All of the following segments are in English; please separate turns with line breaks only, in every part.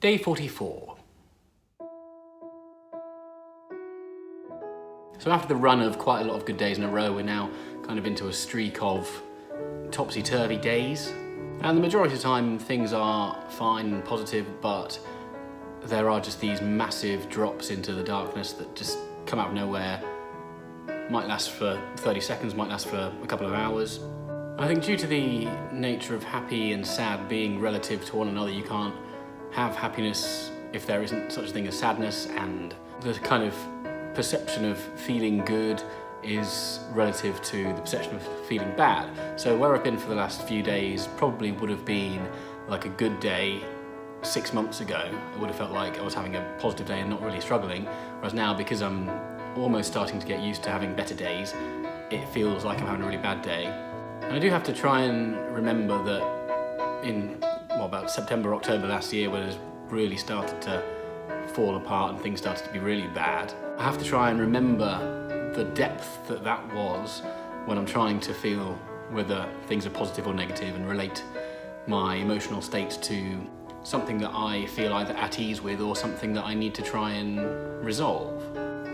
Day 44. So after the run of quite a lot of good days in a row, we're now kind of into a streak of topsy-turvy days. And the majority of the time things are fine and positive, but there are just these massive drops into the darkness that just come out of nowhere. Might last for 30 seconds, might last for a couple of hours. I think due to the nature of happy and sad being relative to one another, you can't have happiness if there isn't such a thing as sadness, and the kind of perception of feeling good is relative to the perception of feeling bad. So where I've been for the last few days probably would have been like a good day 6 months ago. It would have felt like I was having a positive day and not really struggling, whereas now, because I'm almost starting to get used to having better days, it feels like I'm having a really bad day. And I do have to try and remember that in about September, October last year, when it really started to fall apart and things started to be really bad, I have to try and remember the depth that that was when I'm trying to feel whether things are positive or negative and relate my emotional state to something that I feel either at ease with or something that I need to try and resolve.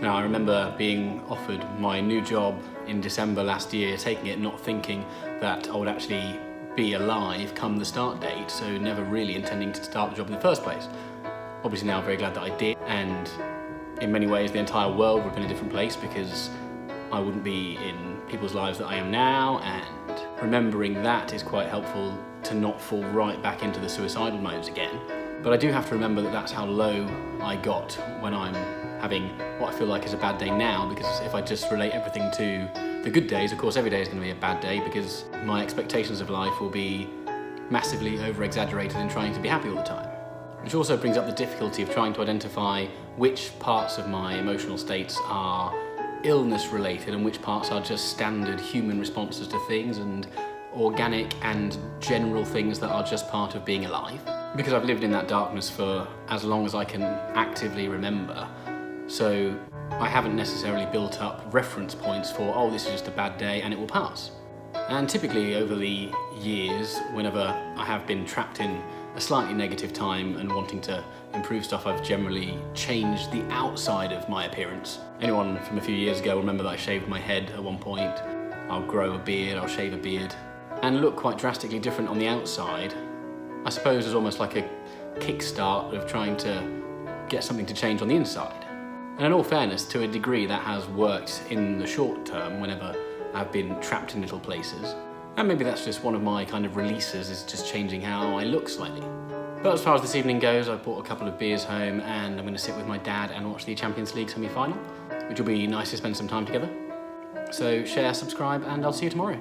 Now, I remember being offered my new job in December last year, taking it not thinking that I would actually be alive come the start date, so never really intending to start the job in the first place. Obviously now I'm very glad that I did, and in many ways the entire world would have been a different place because I wouldn't be in people's lives that I am now, and remembering that is quite helpful to not fall right back into the suicidal modes again. But I do have to remember that that's how low I got when I'm having what I feel like is a bad day now, because if I just relate everything to the good days, of course every day is going to be a bad day because my expectations of life will be massively over-exaggerated in trying to be happy all the time. Which also brings up the difficulty of trying to identify which parts of my emotional states are illness related and which parts are just standard human responses to things and organic and general things that are just part of being alive. Because I've lived in that darkness for as long as I can actively remember, so I haven't necessarily built up reference points for, oh, this is just a bad day and it will pass. And typically over the years, whenever I have been trapped in a slightly negative time and wanting to improve stuff, I've generally changed the outside of my appearance. Anyone from a few years ago will remember that I shaved my head at one point. I'll grow a beard, I'll shave a beard, and look quite drastically different on the outside. I suppose it's almost like a kickstart of trying to get something to change on the inside. And in all fairness, to a degree that has worked in the short term whenever I've been trapped in little places. And maybe that's just one of my kind of releases, is just changing how I look slightly. But as far as this evening goes, I bought a couple of beers home and I'm going to sit with my dad and watch the Champions League semi-final, which will be nice to spend some time together. So share, subscribe, and I'll see you tomorrow.